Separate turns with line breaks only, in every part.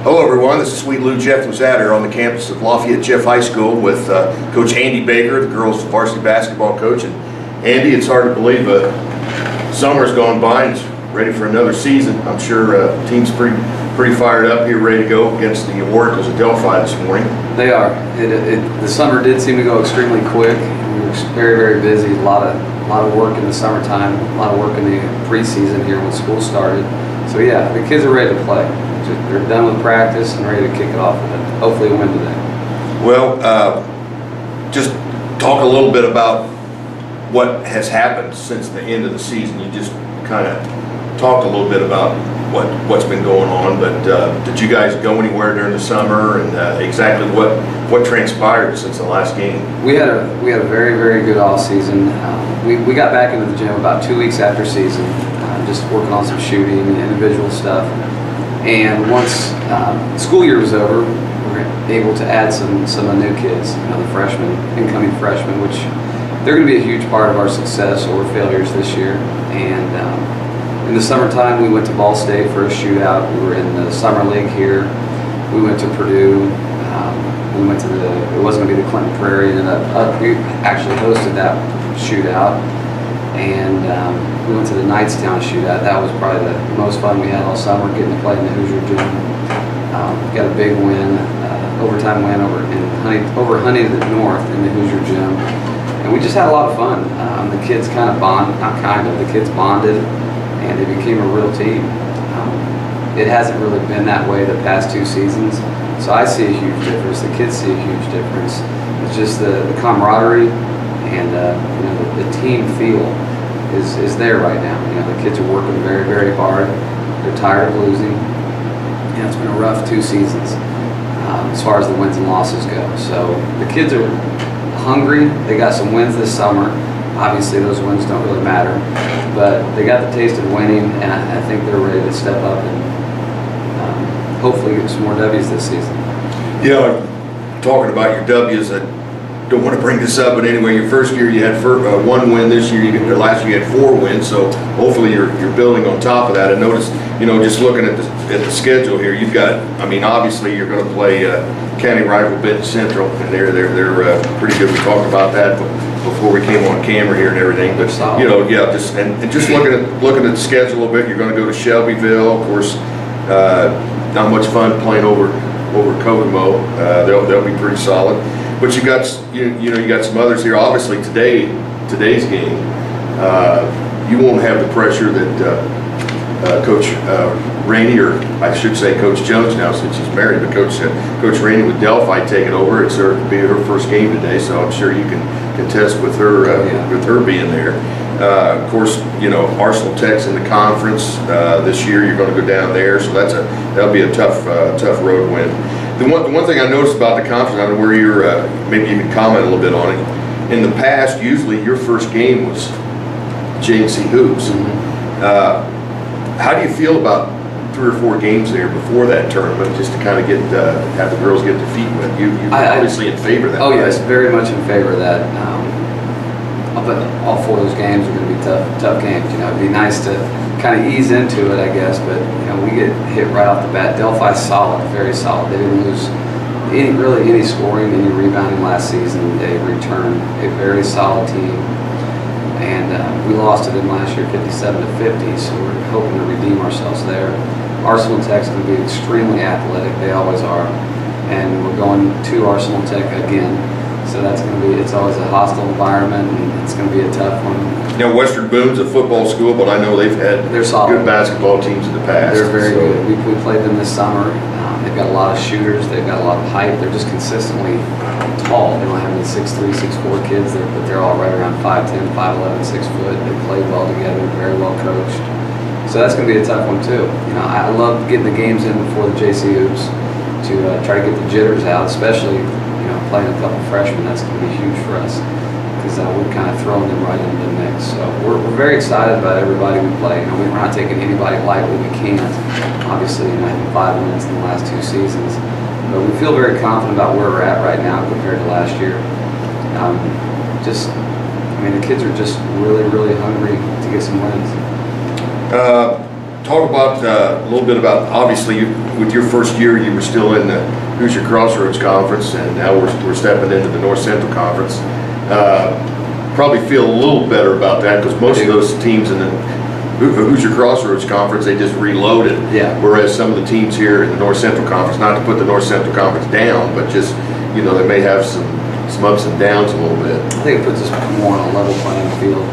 Hello everyone, this is Sweet Lou Jeff Luzadder on the campus of Lafayette Jeff High School with Coach Andy Baker, the girls varsity basketball coach. And Andy, it's hard to believe summer's gone by and it's ready for another season. I'm sure team's pretty fired up here, ready to go against the Oracles at Delphi this morning.
They are. The summer did seem to go extremely quick. We were very, very busy. A lot of work in the summertime, a lot of work in the preseason here when school started. So yeah, the kids are ready to play. They're done with practice and ready to kick it off with hopefully a win today.
Well, just talk a little bit about what has happened since the end of the season. You just kind of talked a little bit about what's been going on, but did you guys go anywhere during the summer, and exactly what transpired since the last game?
We had a very, very good off season. We got back into the gym about 2 weeks after season, just working on some shooting and individual stuff. And once school year was over, we were able to add some of the new kids, the freshmen, incoming freshmen, which they're going to be a huge part of our success or failures this year. And in the summertime, we went to Ball State for a shootout. We were in the summer league here. We went to Purdue. We went to it wasn't going to be the Clinton Prairie. We actually hosted that shootout. And we went to the Knightstown shootout. That was probably the most fun we had all summer, getting to play in the Hoosier Gym. Got a big win, overtime win over Honey to the North in the Hoosier Gym. And we just had a lot of fun. The kids the kids bonded, and they became a real team. It hasn't really been that way the past 2 seasons, so I see a huge difference. The kids see a huge difference. It's just the camaraderie and the team feel is there right now. The kids are working very, very hard. They're tired of losing. It's been a rough 2 seasons as far as the wins and losses go. So the kids are hungry. They got some wins this summer. Obviously, those wins don't really matter, but they got the taste of winning, and I think they're ready to step up and hopefully get some more W's this season.
Talking about your W's, I don't want to bring this up, but anyway, your first year you had 1 win. This year, last year you had 4 wins. So hopefully you're building on top of that. And notice, just looking at the schedule here, you've got. Obviously you're going to play county rival Benton Central, and they're pretty good. We talked about that before we came on camera here and everything. But just looking at the schedule a little bit, you're going to go to Shelbyville. Of course, not much fun playing over Kokomo. They'll be pretty solid. But you got some others here. Obviously today's game, you won't have the pressure that Coach Rainey, or I should say Coach Jones now since she's married, but Coach Rainey with Delphi taking over. It'll be her first game today, so I'm sure you can contest with her being there. Of course, Arsenal Tech's in the conference this year. You're going to go down there, so that'll be a tough road win. The one thing I noticed about the conference, I don't know where you're, maybe you can comment a little bit on it. In the past, usually your first game was J&C Hoops.
Mm-hmm.
How do you feel about 3 or 4 games there before that tournament, just to kind of have the girls get their feet wet? You're obviously in favor of that.
Oh yes, very much in favor of that. But all 4 of those games are going to be tough games. It'd be nice to kind of ease into it, I guess, but we get hit right off the bat. Delphi's solid, very solid. They didn't lose any scoring, any rebounding last season. They returned a very solid team, and we lost to them last year 57-50, so we're hoping to redeem ourselves there. Arsenal Tech's going to be extremely athletic. They always are, and we're going to Arsenal Tech again. So it's always a hostile environment, and it's going to be a tough one.
Western Boone's a football school, but I know they've had good basketball teams in the past.
They're very good. We played them this summer. They've got a lot of shooters. They've got a lot of height. They're just consistently tall. They don't have any 6'3", 6'4" kids, but they're all right around 5'10", 5'11", 6 foot. They play well together, very well coached. So that's going to be a tough one too. I love getting the games in before the JC Hoops to try to get the jitters out, especially playing a couple freshmen. That's going to be huge for us because we're kind of throwing them right into the mix. So we're very excited about everybody we play. We're not taking anybody lightly. We can't. Obviously, having 5 wins in the last 2 seasons, but we feel very confident about where we're at right now compared to last year. The kids are just really, really hungry to get some wins.
talk about a little bit about, obviously, with your first year, you were still in the Hoosier Crossroads Conference, and now we're stepping into the North Central Conference. Probably feel a little better about that because most of those teams in the Hoosier Crossroads Conference, they just reloaded.
Yeah.
Whereas some of the teams here in the North Central Conference, not to put the North Central Conference down, but just, they may have some ups and downs a little bit.
I think it puts us more on a level playing field.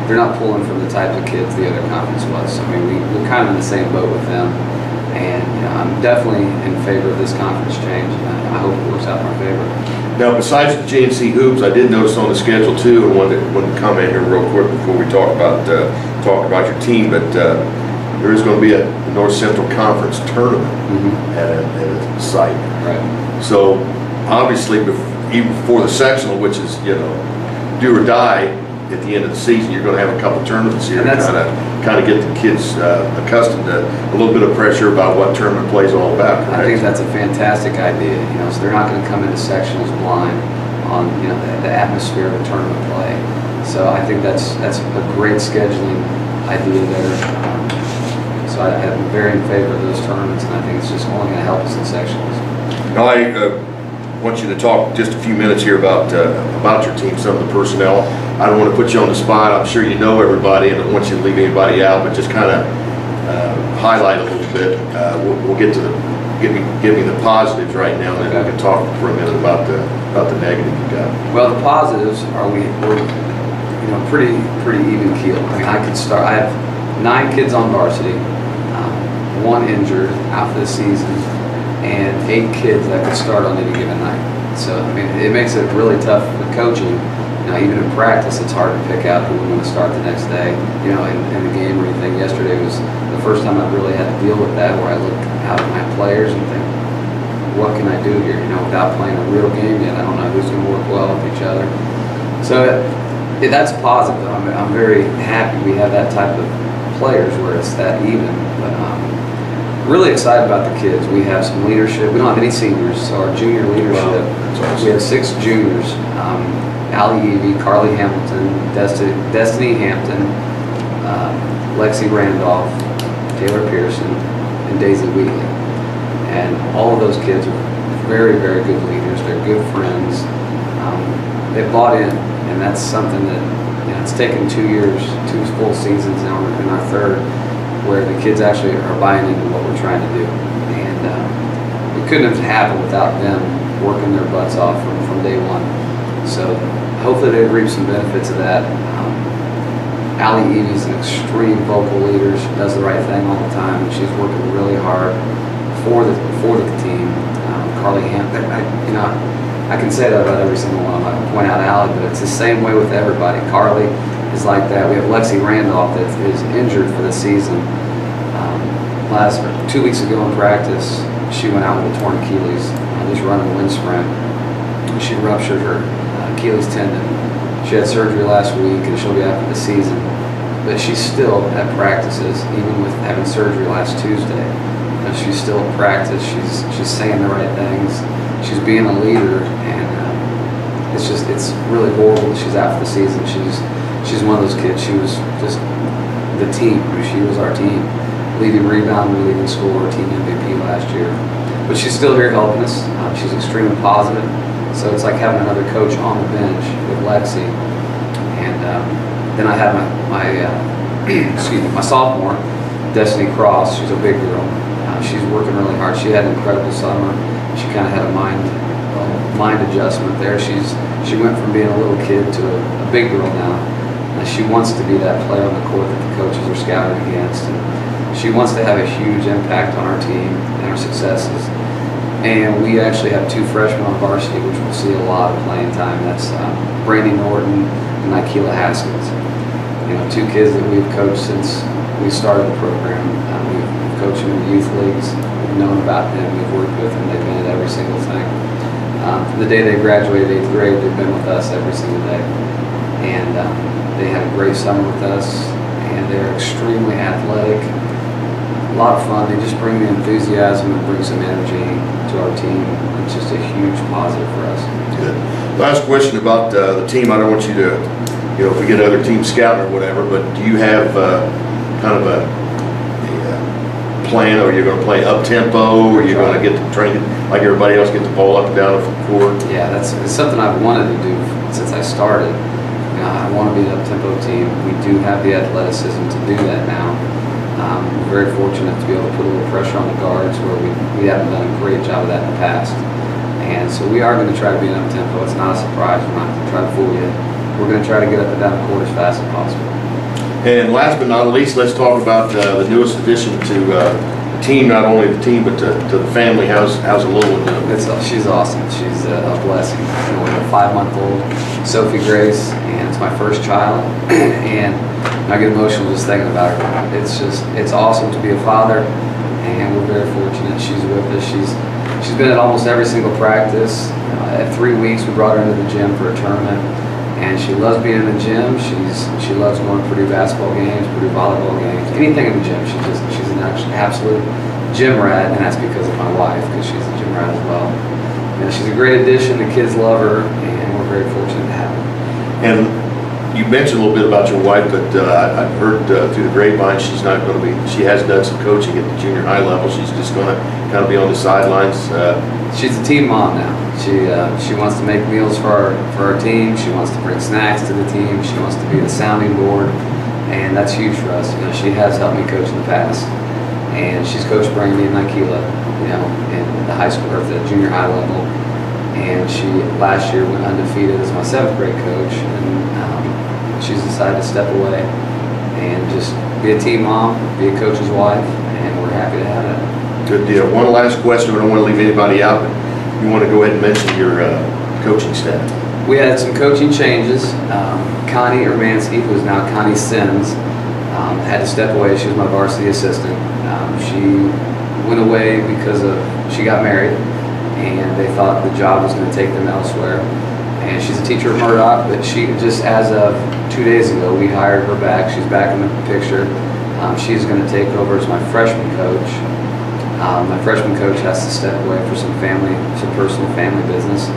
They're not pulling from the types of kids the other conference was. I mean, we're kind of in the same boat with them, and I'm definitely in favor of this conference change. I hope it works out in our favor.
Now, besides the GNC hoops, I did notice on the schedule too, and wanted to comment here real quick before we talk about your team, but there is going to be a North Central Conference tournament at a site.
Right.
So obviously, even before the sectional, which is do or die at the end of the season, you're going to have a couple tournaments here to kind of get the kids accustomed to a little bit of pressure about what tournament play is all about. Correct?
I think that's a fantastic idea. So they're not going to come into sectionals blind on the atmosphere of a tournament play. So I think that's a great scheduling idea there. So I'm very in favor of those tournaments, and I think it's just only going to help us in sectionals.
Now I want you to talk just a few minutes here about your team, some of the personnel. I don't want to put you on the spot. I'm sure you know everybody, and I don't want you to leave anybody out, but just kind of highlight a little bit. We'll get to give me the positives right now, and then we can talk for a minute about the negative you got.
Well, the positives are we're pretty even keeled. I mean, I could start. I have 9 kids on varsity, 1 injured out for the season, and 8 kids that could start on any given night. So I mean, it makes it really tough with coaching. Even in practice, it's hard to pick out who we're going to start the next day. In the game or anything. Yesterday was the first time I really had to deal with that, where I look out at my players and think, what can I do here? Without playing a real game yet, I don't know who's going to work well with each other. So that's positive. I'm very happy we have that type of players where it's that even. But really excited about the kids. We have some leadership. We don't have any seniors, so our junior leadership. We have 6 juniors. Allie Evie, Carly Hamilton, Destiny Hampton, Lexi Randolph, Taylor Pearson, and Daisy Wheatley. And all of those kids are very, very good leaders. They're good friends. They've bought in, and that's something that it's taken 2 years, 2 full seasons now. We're in our 3rd, where the kids actually are buying into what we're trying to do. And it couldn't have happened without them working their butts off from day one. So hopefully they reap some benefits of that. Allie Evie's an extreme vocal leader. She does the right thing all the time, and she's working really hard for the team. Carly Hampton, I can say that about every single one. I can point out Allie, but it's the same way with everybody. Carly is like that. We have Lexi Randolph that is injured for the season. 2 weeks ago in practice, she went out with a torn Achilles, just running a wind sprint. She ruptured her Achilles tendon. She had surgery last week, and she'll be out for the season. But she's still at practices, even with having surgery last Tuesday. She's still at practice. She's saying the right things. She's being a leader, and it's really horrible that she's out for the season. She's one of those kids. She was just the team. She was our team, leading rebound, leading scorer, team MVP last year. But she's still here helping us. She's extremely positive. So it's like having another coach on the bench with Lexi. And then I had my sophomore, Destiny Cross. She's a big girl. She's working really hard. She had an incredible summer. She kind of had a mind adjustment there. She went from being a little kid to a big girl now. And she wants to be that player on the court that the coaches are scouting against. And she wants to have a huge impact on our team and our successes. And we actually have 2 freshmen on varsity, which will see a lot of playing time. That's Brandy Norton and Nikela Haskins. 2 kids that we've coached since we started the program. We've coached them in the youth leagues. We've known about them. We've worked with them. They've been at every single thing. From the day they graduated 8th grade, they've been with us every single day. And they had a great summer with us, and they're extremely athletic. A lot of fun. They just bring the enthusiasm and bring some energy to our team. It's just a huge positive for us.
Good. Last question about the team. I don't want you to, if we get other teams scouting or whatever, but do you have kind of a plan, or you're going to play up tempo, or you're going to get to train like everybody else, get the ball up and down the court?
Yeah, it's something I've wanted to do since I started. I want to be an up-tempo team. We do have the athleticism to do that now. We're very fortunate to be able to put a little pressure on the guards where we haven't done a great job of that in the past. And so we are going to try to be an up-tempo. It's not a surprise. We're not going to try to fool you. We're going to try to get up and down the court as fast as possible.
And last but not least, let's talk about the newest addition to the team, not only the team, but to the family. How's the little one doing?
She's awesome. She's a blessing. You know, we have a 5-month-old Sophia Grace, and it's my first child. And I get emotional just thinking about her. It's awesome to be a father, and we're very fortunate she's with us. She's been at almost every single practice. At 3 weeks, we brought her into the gym for a tournament, and she loves being in the gym. She loves going to Purdue basketball games, Purdue volleyball games, anything in the gym. She's an absolute gym rat, and that's because of my wife, because she's a gym rat as well. And she's a great addition. The kids love her, and we're very fortunate to have her.
And you mentioned a little bit about your wife, but I've heard through the grapevine she has done some coaching at the junior high level. She's just going to kind of be on the sidelines.
She's a team mom now. She wants to make meals for our team. She wants to bring snacks to the team. She wants to be the sounding board, and that's huge for us. You know, she has helped me coach in the past, and she's coached Brandy and Nikela, you know, in the high school or the junior high level. And she last year went undefeated as my 7th grade coach, and she's decided to step away and just be a team mom, be a coach's wife, and we're happy to have that.
Good deal. One last question. We don't want to leave anybody out, but you want to go ahead and mention your coaching staff.
We had some coaching changes. Connie Urbanski, who is now Connie Sims, had to step away. She was my varsity assistant. She went away because she got married, and they thought the job was going to take them elsewhere. And she's a teacher at Murdoch, but she just, as of 2 days ago, we hired her back. She's back in the picture. She's going to take over as my freshman coach. My freshman coach has to step away for some personal family business.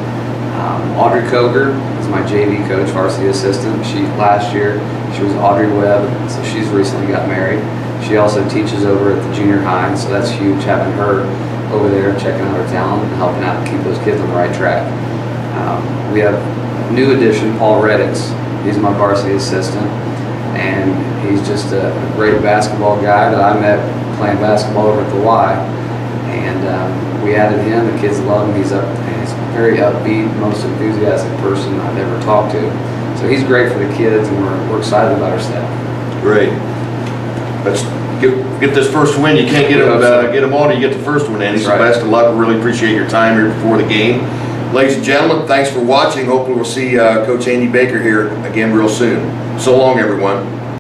Audrey Koger is my JV coach, varsity assistant. Last year, she was Audrey Webb, so she's recently got married. She also teaches over at the junior high, so that's huge having her over there checking out her talent and helping out to keep those kids on the right track. We have a new addition, Paul Reddix. He's my varsity assistant, and he's just a great basketball guy that I met playing basketball over at the Y. And we added him. The kids love him. He's a very upbeat, most enthusiastic person I've ever talked to. So he's great for the kids, and we're excited about our staff.
Great. Let's get this first win. You can't get them all till you get the first one, Andy. So best of luck. We really appreciate your time here before the game. Ladies and gentlemen, thanks for watching. Hopefully we'll see Coach Andy Baker here again real soon. So long, everyone.